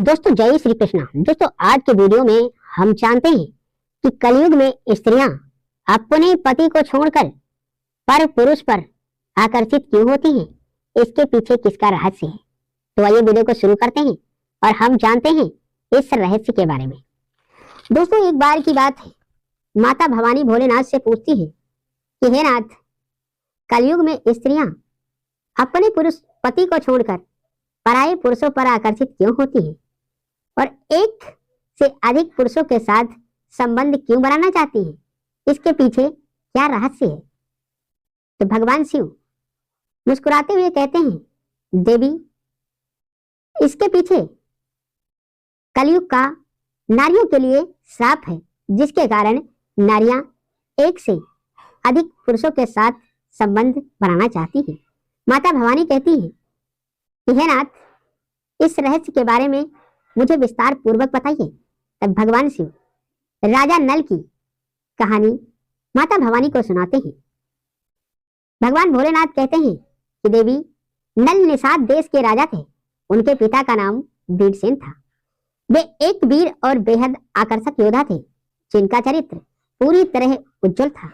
दोस्तों जय श्री कृष्णा। दोस्तों आज के वीडियो में हम जानते हैं कि कलयुग में स्त्रियां अपने पति को छोड़कर पर पुरुष पर आकर्षित क्यों होती हैं, इसके पीछे किसका रहस्य है। तो आइए वीडियो को शुरू करते हैं और हम जानते हैं इस रहस्य के बारे में। दोस्तों एक बार की बात है, माता भवानी भोलेनाथ से पूछती है कि हे नाथ, कलयुग में स्त्रियां अपने पुरुष पति को छोड़कर पराये पुरुषों पर आकर्षित क्यों होती हैं और एक से अधिक पुरुषों के साथ संबंध क्यों बनाना चाहती हैं, इसके पीछे क्या रहस्य है। तो भगवान शिव मुस्कुराते हुए कहते हैं, देवी, इसके पीछे कलयुग का नारियों के लिए श्राप है, जिसके कारण नारियां एक से अधिक पुरुषों के साथ संबंध बनाना चाहती हैं। माता भवानी कहती हैं कि हे नाथ, इस रहस्य के बारे में मुझे विस्तार पूर्वक बताइए। तब भगवान शिव राजा नल की कहानी माता भवानी को सुनाते हैं। भगवान भोलेनाथ कहते हैं कि देवी, नल निषाद देश के राजा थे। उनके पिता का नाम वीरसेन था। वे एक वीर और बेहद आकर्षक योद्धा थे, जिनका चरित्र पूरी तरह उज्जवल था।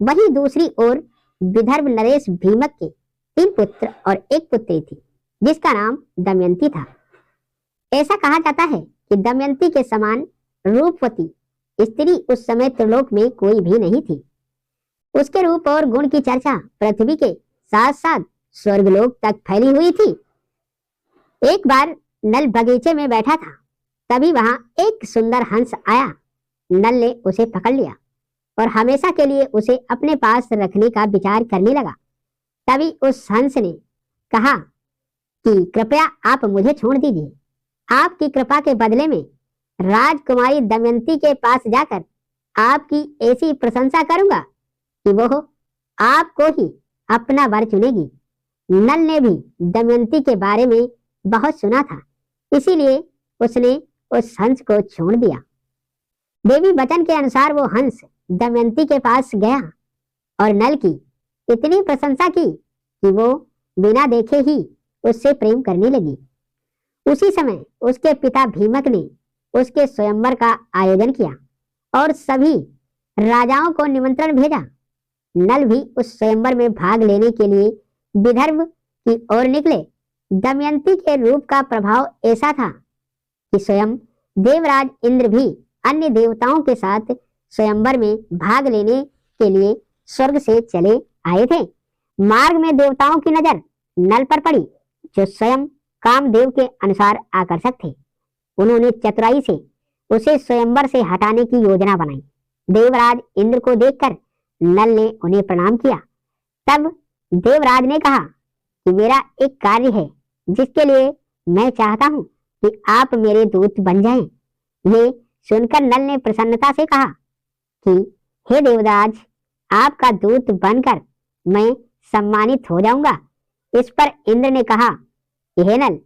वहीं दूसरी ओर विदर्भ नरेश भीमक के 3 पुत्र और 1 पुत्री थी, जिसका नाम दमयंती था। ऐसा कहा जाता है कि दमयंती के समान रूपवती स्त्री उस समय त्रिलोक में कोई भी नहीं थी। उसके रूप और गुण की चर्चा पृथ्वी के साथ साथ स्वर्गलोक तक फैली हुई थी। एक बार नल बगीचे में बैठा था, तभी वहां एक सुंदर हंस आया। नल ने उसे पकड़ लिया और हमेशा के लिए उसे अपने पास रखने का विचार करने लगा। तभी उस हंस ने कहा कि कृपया आप मुझे छोड़ दीजिए। आपकी कृपा के बदले में राजकुमारी दमयंती के पास जाकर आपकी ऐसी प्रशंसा करूंगा कि वो आपको ही अपना वर चुनेगी। नल ने भी दमयंती के बारे में बहुत सुना था, इसीलिए उसने उस हंस को छोड़ दिया। देवी वचन के अनुसार वो हंस दमयंती के पास गया और नल की इतनी प्रशंसा की कि वो बिना देखे ही उससे प्रेम करने लगी। उसी समय उसके पिता भीमक ने उसके स्वयंवर का आयोजन किया और सभी राजाओं को निमंत्रण भेजा। नल भी उस स्वयंवर में भाग लेने के लिए विदर्भ की ओर निकले। दमयंती के रूप का प्रभाव ऐसा था कि स्वयं देवराज इंद्र भी अन्य देवताओं के साथ स्वयंवर में भाग लेने के लिए स्वर्ग से चले आए थे। मार्ग में देवताओं की नजर नल पर पड़ी, जो स्वयं कामदेव के अनुसार आकर्षक थे। उन्होंने चतुराई से उसे स्वयंवर से हटाने की योजना बनाई। देवराज इंद्र को देखकर नल ने उन्हें प्रणाम किया। तब देवराज ने कहा कि मेरा एक कार्य है, जिसके लिए मैं चाहता हूं कि आप मेरे दूत बन जाएं। ये सुनकर नल ने प्रसन्नता से कहा कि हे देवराज, आपका दूत बनकर मैं सम्मानित हो जाऊंगा। इस पर इंद्र ने कहा, हे नल,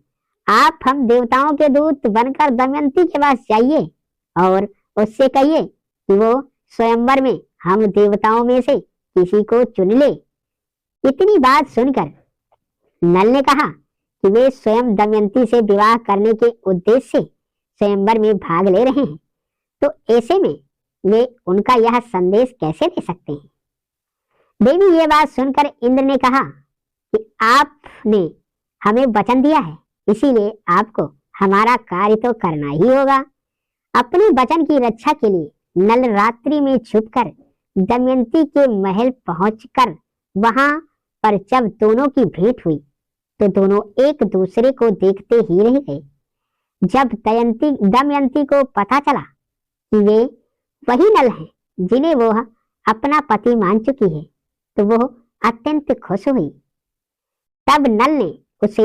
आप हम देवताओं के दूत बनकर दमयंती के पास जाइए और उससे कहिए कि वो स्वयंवर में हम देवताओं में से किसी को चुन ले। इतनी बात सुनकर नल ने कहा कि वे स्वयं दमयंती से विवाह करने के उद्देश्य से स्वयंवर में भाग ले रहे हैं, तो ऐसे में वे उनका यह संदेश कैसे दे सकते हैं। देवी ये बात सुनकर इंद्र ने कहा कि आपने हमें वचन दिया है, इसीलिए आपको हमारा कार्य तो करना ही होगा। अपने वचन की रक्षा के लिए नल रात्रि में छुपकर दमयंती के महल पहुंचकर वहां पर जब दोनों की भेंट हुई तो दोनों एक दूसरे को देखते ही रह गए। जब दमयंती को पता चला कि वे वही नल हैं जिन्हें वो अपना पति मान चुकी है, तो वो अत्यंत खुश हुई। तब नल ने उसे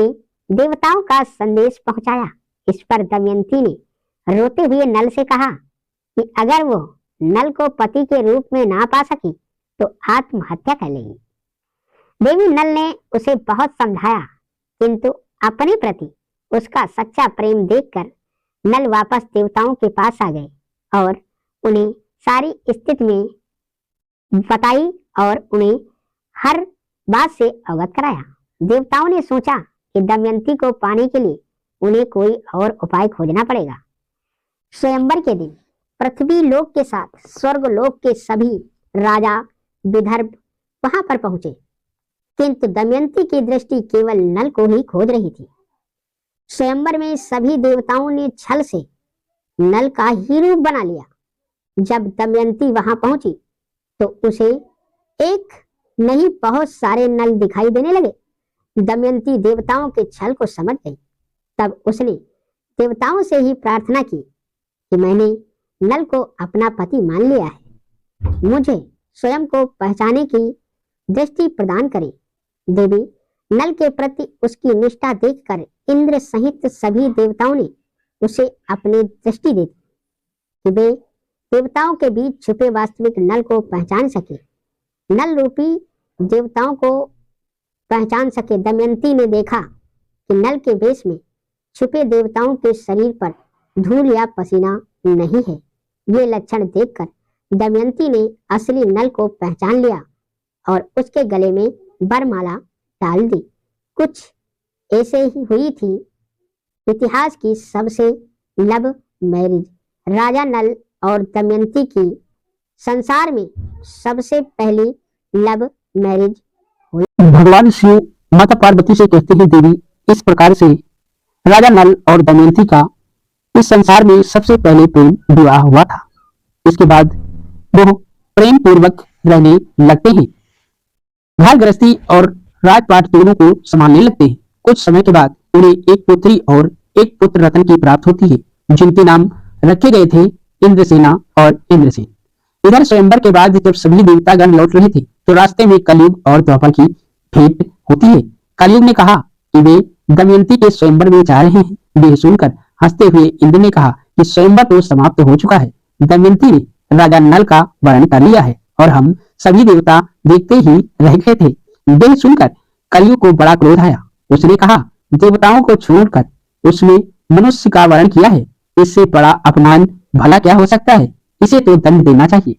देवताओं का संदेश पहुंचाया। इस पर दमयंती ने रोते हुए नल से कहा कि अगर वो नल को पति के रूप में ना पा सकी तो आत्महत्या कर लेगी। देवी नल ने उसे बहुत समझाया, किंतु अपने प्रति उसका सच्चा प्रेम देखकर नल वापस देवताओं के पास आ गए और उन्हें सारी स्थिति में बताई और उन्हें हर बात से अवगत कराया। देवताओं ने सोचा कि दमयंती को पाने के लिए उन्हें कोई और उपाय खोजना पड़ेगा। स्वयंवर के दिन पृथ्वी लोक के साथ स्वर्ग लोक के सभी राजा विदर्भ वहां पर पहुंचे, किंतु दमयंती की दृष्टि केवल नल को ही खोज रही थी। स्वयंवर में सभी देवताओं ने छल से नल का ही रूप बना लिया। जब दमयंती वहां पहुंची तो उसे एक नहीं बहुत सारे नल दिखाई देने लगे। दमयंती देवताओं के छल को समझ गई। तब उसने देवताओं से ही प्रार्थना की कि मैंने नल को अपना पति मान लिया है, मुझे स्वयं को पहचाने की दृष्टि प्रदान करें। देवी नल के प्रति उसकी निष्ठा देखकर इंद्र सहित सभी देवताओं ने उसे अपनी दृष्टि दी कि वे देवताओं के बीच छुपे वास्तविक नल को पहचान सके, नल रूपी देवताओं को पहचान सके। दमयंती ने देखा कि नल के वेश में छुपे देवताओं के शरीर पर धूल या पसीना नहीं है। ये लक्षण देखकर दमयंती ने असली नल को पहचान लिया और उसके गले में वरमाला डाल दी। कुछ ऐसे ही हुई थी इतिहास की सबसे लव मैरिज राजा नल और दमयंती की संसार में सबसे पहली लव मैरिज हुई। भगवान शिव माता पार्वती से कहते हैं, देवी इस प्रकार से राजा नल और दमयंती का इस संसार में सबसे पहले प्रेम विवाह हुआ था। इसके बाद वो प्रेम पूर्वक रहने लगते हैं, घर गृहस्थी और राजपाट दोनों को संभालने लगते हैं। कुछ समय के बाद उन्हें एक पुत्री और एक पुत्र रत्न की प्राप्त होती है, जिनके नाम रखे गए थे इंद्रसेना और इंद्रसेन। इधर स्वयंवर के बाद जब सभी देवतागण लौट रहे थे तो रास्ते में कलयुग और द्वापर की भेंट होती है। कलयुग ने कहा कि वे दमयंती के स्वयंवर में जा रहे हैं। यह सुनकर हंसते हुए इंद्र ने कहा कि स्वयंवर तो समाप्त हो चुका है, दमयंती ने राजा नल का वर्ण कर लिया है और हम सभी देवता देखते ही रह गए थे। यह सुनकर कलयुग को बड़ा क्रोध आया। उसने कहा, देवताओं को छोड़कर उसने मनुष्य का वर्ण किया है, इससे बड़ा अपमान भला क्या हो सकता है, इसे तो दंड देना चाहिए।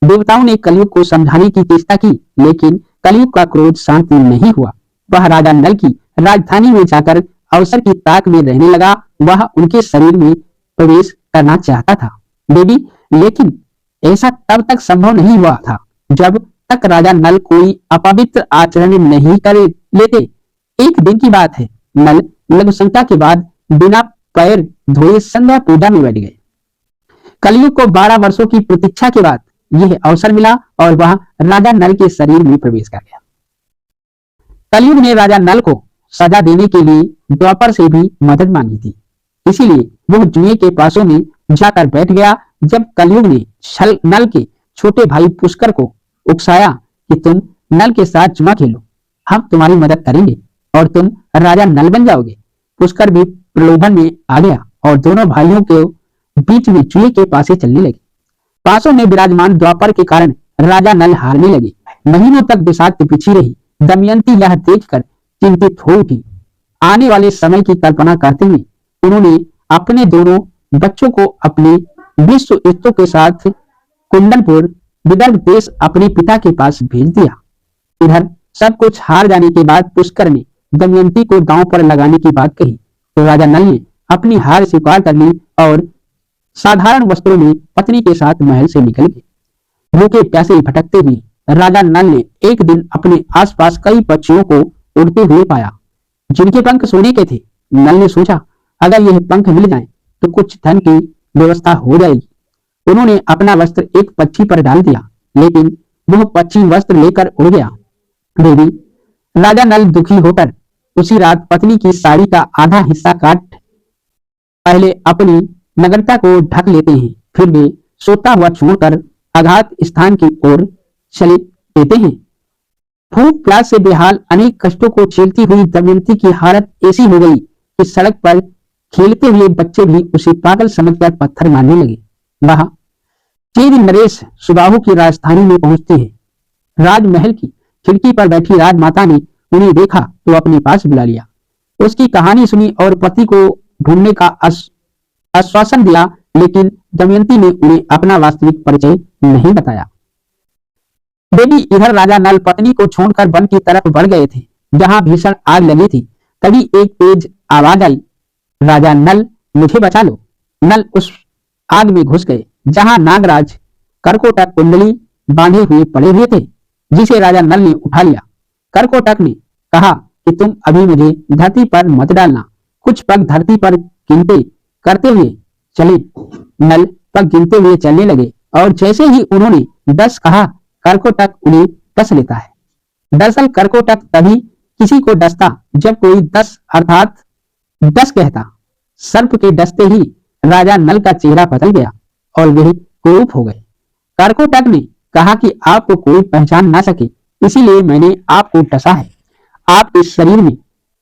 देवताओं ने कलयुग को समझाने की चेष्टा की, लेकिन कलयुग का क्रोध शांत नहीं हुआ। वह राजा नल की राजधानी में जाकर अवसर की ताक में रहने लगा। वह उनके शरीर में प्रवेश करना चाहता था देवी, लेकिन ऐसा तब तक संभव नहीं हुआ था जब तक राजा नल कोई अपवित्र आचरण नहीं कर लेते। एक दिन की बात है, नल लघु शंका के बाद बिना पैर धोए संध्या पूजा में बैठ गए। कलयुग को 12 वर्षों की प्रतीक्षा के बाद यह अवसर मिला और वह राजा नल के शरीर में प्रवेश कर गया। कलयुग ने राजा नल को सजा देने के लिए द्वापर से भी मदद मांगी थी, इसीलिए वह जुए के पासों में जाकर बैठ गया। जब कलयुग ने नल के छोटे भाई पुष्कर को उकसाया कि तुम नल के साथ जुआ खेलो, हम तुम्हारी मदद करेंगे और तुम राजा नल बन जाओगे, पुष्कर भी प्रलोभन में आ गया और दोनों भाइयों के बीच में जुए के पासे चलने लगे। पासों में विराजमान द्वापर के कारण राजा नल हारने लगे। महीनों तक विषाक्त बिछी रही दमयंती यह देखकर चिंतित हो उठी। आने वाले समय की कल्पना करते हुए उन्होंने अपने दोनों बच्चों को अपने विश्वस्तों के साथ कुंदनपुर विदर्भ देश अपने पिता के पास भेज दिया। इधर सब कुछ हार जाने के बाद पुष्कर ने दमयंती को दांव पर लगाने की बात कही तो राजा नल ने अपनी हार स्वीकार कर ली और साधारण वस्त्रों में पत्नी के साथ महल से निकल गए। भूखे प्यासे भटकते हुए राजा नल ने एक दिन अपने आसपास कई पक्षियों को उड़ते हुए पाया, जिनके पंख सोने के थे। नल ने सोचा, अगर यह पंख मिल जाएं तो कुछ धन की व्यवस्था हो जाएगी। उन्होंने अपना वस्त्र एक पक्षी पर डाल दिया, लेकिन वह पक्षी वस्त्र लेकर उड़ गया। देवी राजा नल दुखी होकर उसी रात पत्नी की साड़ी का आधा हिस्सा काट पहले अपनी नग्नता को ढक लेते हैं, फिर वे सोता हुआ छोड़कर आघात स्थान की ओर चले देते हैं। भूख प्यास से बेहाल अनेक कष्टों को झेलती हुई दमयंती की हालत ऐसी हो गई कि सड़क पर खेलते हुए बच्चे भी उसे पागल समझकर पत्थर मारने लगे। वह चीर नरेश सुबाहु की राजधानी में पहुंचते हैं। राजमहल की खिड़की पर बैठी राजमाता ने उन्हें देखा तो अपने पास बुला लिया। उसकी कहानी सुनी और पति को ढूंढने का आश्वासन दिया, लेकिन दमयंती ने उन्हें अपना वास्तविक परिचय नहीं बताया। देवी इधर राजा नल पत्नी को छोड़कर वन की तरफ बढ़ गए थे, जहां भीषण आग लगी थी। तभी एक तेज आवाज आई, राजा नल, मुझे बचा लो। नल उस आग में घुस गए जहां नागराज करकोटक कुंडली बांधे हुए पड़े हुए थे, जिसे राजा नल ने उठा लिया। करकोटक ने कहा कि तुम अभी मुझे धरती पर मत डालना। कुछ पग धरती पर गिनते करते हुए चले। नल पग गिनते हुए चलने लगे और जैसे ही उन्होंने 10 कहा, करकोटक उन्हें डस लेता है। दरअसल करकोटक तभी किसी को डसता जब कोई 10 अर्थात 10 कहता। सर्प के डसते ही राजा नल का चेहरा बदल गया और वे कुरूप हो गए। करकोटक ने कहा कि आपको कोई पहचान ना सके, इसीलिए मैंने आपको डसा है। आपके शरीर में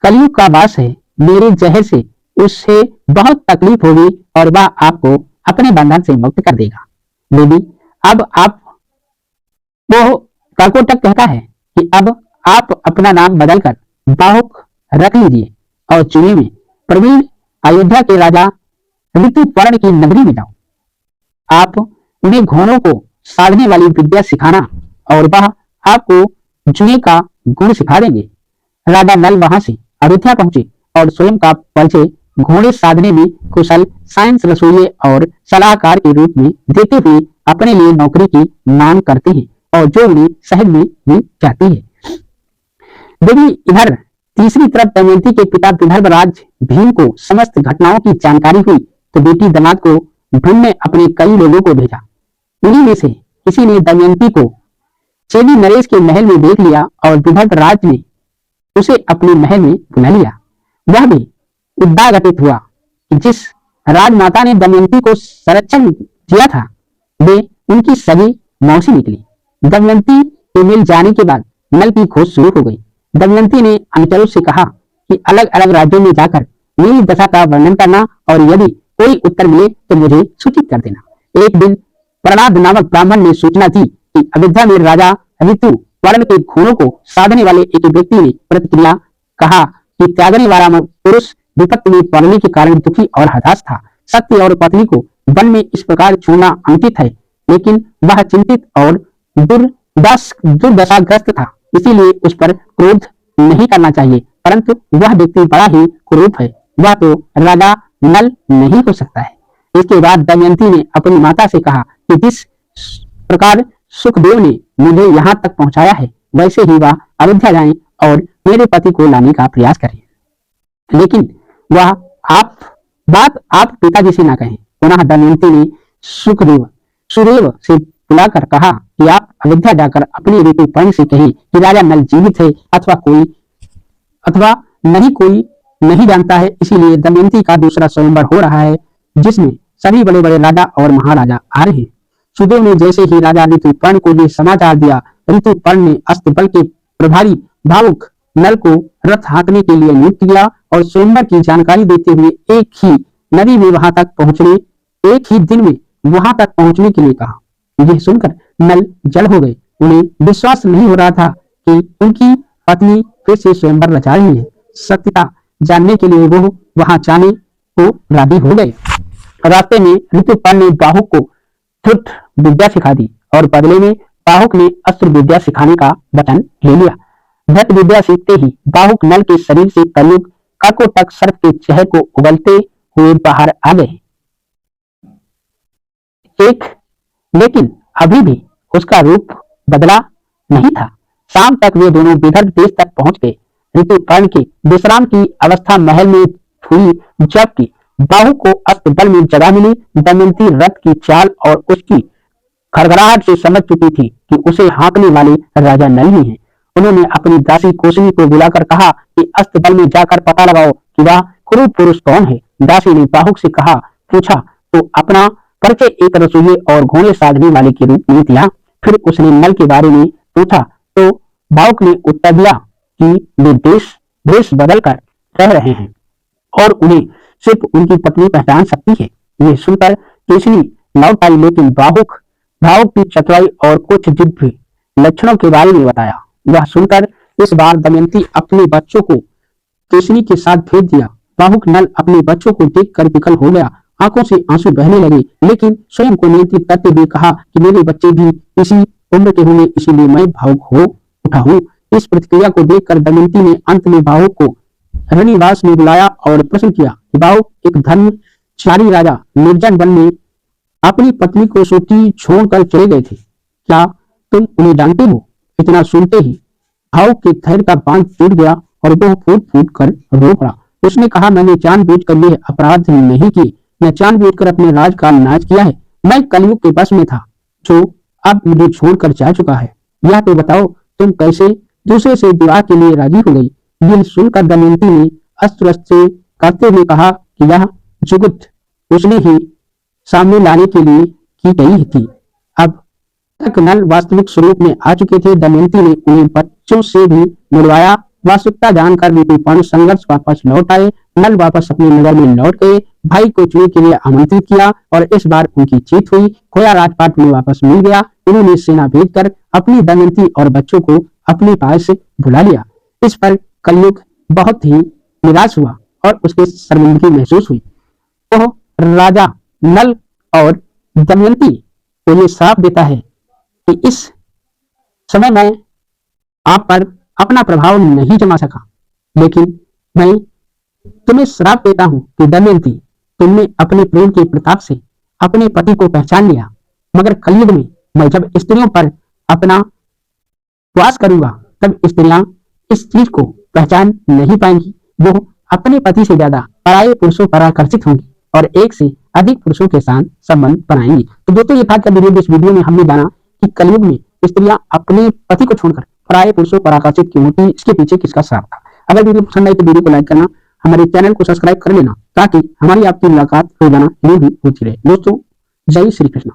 कलयुग का वास है। मेरे जहर से उससे बहुत तकलीफ होगी और वह आपको अपने बंधन से मुक्त कर देगा। देवी, अब आप वो करकोटक कहता है कि अब आप अपना नाम बदलकर बाहुक रख लीजिए और चुने में प्रवीण अयोध्या के राजा ऋतुपर्ण की नगरी में जाओ। आप उन्हें घोड़ों को साधने वाली विद्या सिखाना और वह आपको जुए का गुण सिखा देंगे। राजा नल वहां से अयोध्या पहुंचे और स्वयं का परिचय घोड़े साधने में कुशल साइंस रसोइये और सलाहकार के रूप में देते हुए अपने लिए नौकरी की मांग करते हैं और जो उन्हें शहर में मिल जाती है। देवी, इधर तीसरी तरफ दमयंती के पिता विदर्भराज भीम को समस्त घटनाओं की जानकारी हुई तो बेटी दामाद को ढूंढने अपने कई लोगों को भेजा। उन्हीं में से किसी ने दमयंती को चेदी नरेश के महल में देख लिया और विदर्भराज ने उसे अपने महल में बुला लिया। वह भी उद्घाटित हुआ कि जिस राजमाता ने दमयंती को संरक्षण दिया था वे उनकी सगी मौसी निकली। दमयंती के मिल जाने के बाद नल की खोज शुरू हो गई। दमयंती ने अनुचरों से कहा कि अलग अलग राज्यों में जाकर मेरी दशा का वर्णन करना और यदि कोई उत्तर मिले तो मुझे सूचित कर देना। एक दिन प्रहलाद नामक ब्राह्मण ने सूचना दी कि अयोध्या में राजा ऋतु पर्ण के घोड़ों को साधने वाले एक व्यक्ति ने प्रतिक्रिया कहा कि त्यागने वाला पुरुष विपत्ति में पड़ने के कारण दुखी और हताश था। सत्य और पत्नी को वन में इस प्रकार छोड़ना अनुचित है, लेकिन वह चिंतित और दुर्दशाग्रस्त था, इसीलिए उस पर क्रोध नहीं करना चाहिए। परंतु वह व्यक्ति बड़ा ही क्रूर है, वह तो राजा नल नहीं हो सकता है। इसके बाद दमयंती ने अपनी माता से कहा कि जिस प्रकार सुखदेव ने मुझे यहाँ तक पहुंचाया है वैसे ही वह अयोध्या जाएं और मेरे पति को लाने का प्रयास करें, लेकिन वह आप पिताजी से ना कहें। पुनः दमयंती ने सुदेव से बुलाकर कहा कि आप अयोध्या जाकर अपनी ऋतुपर्ण से कहें कि राजा नल जीवित है अथवा नहीं, कोई नहीं जानता है। इसीलिए दमयंती का दूसरा स्वयंवर हो रहा है जिसमें सभी बड़े बड़े राजा और महाराजा आ रहे हैं। सुदेव ने जैसे ही राजा ऋतुपर्ण को ये समाचार दिया, ऋतुपर्ण ने अस्त्र बल के प्रभारी भावुक नल को रथ हाँकने के लिए नियुक्त किया और स्वयंवर की जानकारी देते हुए एक ही दिन में वहां तक पहुंचने के लिए कहा। यह सुनकर नल जल हो गए। उन्हें विश्वास नहीं हो रहा था कि उनकी पत्नी फिर से स्वयंवर रचा रही है। सत्यता जानने के लिए वो वहां जाने को राजी हो गए। रास्ते में ऋतुपर्ण ने बाहुक को धृत विद्या सिखा दी और बदले में बाहुक ने अस्त्र विद्या सिखाने का वचन ले लिया। धृत विद्या सीखते ही बाहुक नल के शरीर से कलयुग करकोटक सर्प के चेहरे को उगलते हुए बाहर आ गए। लेकिन अभी भी उसका रूप बदला नहीं था। शाम तक वे दोनों विदर्भ देश तक पहुंच गए। ऋतुपर्ण के विश्राम की अवस्था महल में हुई जबकि बाहु को अस्त्र बल में जगह मिली। दमयंती रथ की चाल और उसकी खड़खड़ाहट से समझ चुकी थी कि उसे हाँकने वाले राजा नल ही हैं। उन्होंने अपनी दासी कोसली को बुलाकर कहा कि अस्त्र बल में जाकर पता लगाओ कि वह क्रूर पुरुष कौन है। दासी ने बाहुक से पूछा तो अपना परिचय एक रसोइये और घोड़े साधने वाले के रूप में दिया। फिर उसने नल के बारे में पूछा तो बाहुक ने उत्तर दिया कि वे देश बदल कर रह रहे हैं और उन्हें सिर्फ उनकी पत्नी पहचान सकती है। ये सुनकर केसली लौट आई, लेकिन बाहुक की चतुराई और कुछ दिव्य लक्षणों के बारे में बताया। वह सुनकर इस बार दमयंती अपने बच्चों को केसली के साथ भेज दिया। बाहुक नल अपने बच्चों को देखकर विकल हो गया, आंखों से आंसू बहने लगे, लेकिन स्वयं को नियंत्रित करते हुए कहा कि मेरे बच्चे भी इसी उम्र के होंगे, इसीलिए मैं भावुक हो उठा हूँ। इस प्रतिक्रिया को देखकर दमयंती ने अंत में बाहुक को रनिवास ने बुलाया और प्रश्न किया कि बाबू, एक धर्मचारी राजा निर्जन वन में अपनी पत्नी को सोती छोड़कर चले गए थे, क्या तुम उन्हें जानते हो? इतना सुनते ही भाव के थैर का बांध टूट गया और वह फूट फूट कर रो पड़ा। उसने कहा, मैंने जानबूझकर यह अपराध नहीं किए, मैं जानबूझकर अपने राज का नाश किया है। मैं कलयुग के बस में था, जो अब मुझे छोड़कर जा चुका है। यह तो बताओ, तुम कैसे दूसरे से विवाह के लिए राजी हो गई? यह सुनकर दमयंती ने अस्त्र से करते हुए कहा कि यह जुगुत उसने ही सामने लाने के लिए की गई थी। अब तक नल वास्तविक स्वरूप में आ चुके थे। दमयंती ने उन्हें बच्चों से भी मिलवाया। वास्तविकता जानकर विरूपाण संघर्ष वापस लौट आए। नल वापस अपने नगर में लौट गए, भाई को चुने के लिए आमंत्रित किया और इस बार उनकी जीत हुई। खोया राजपाट में वापस मिल गया। उन्होंने सेना भेजकर अपनी दमयंती और बच्चों को अपने पास बुला लिया। इस पर कलयुग बहुत ही निराश हुआ और उसके शर्मिंदगी महसूस हुई। वह राजा नल और दमयंती को ये श्राप देता है कि इस समय मैं आप पर अपना प्रभाव नहीं जमा सका, लेकिन मैं तुम्हें श्राप देता हूं कि दमयंती, तुमने अपने प्रेम के प्रताप से अपने पति को पहचान लिया, मगर कलयुग में मैं जब स्त्रियों पर अपना वास करूंगा तब स्त्रियां इस चीज को पहचान नहीं पाएंगी। वो अपने पति से ज्यादा पराये पुरुषों पर आकर्षित होंगी और एक से अधिक पुरुषों के साथ संबंध बनाएंगी। तो दोस्तों, ये था का इस वीडियो में हमने जाना कि कलयुग में स्त्रियां अपने पति को छोड़कर पराये पुरुषों पर आकर्षित क्यों होती, इसके पीछे किसका श्राप था। अगर वीडियो पसंद आई तो वीडियो को लाइक करना, हमारे चैनल को सब्सक्राइब कर लेना ताकि हमारी आपकी मुलाकात रोजाना यूं ही होती रहे। दोस्तों, जय श्री कृष्ण।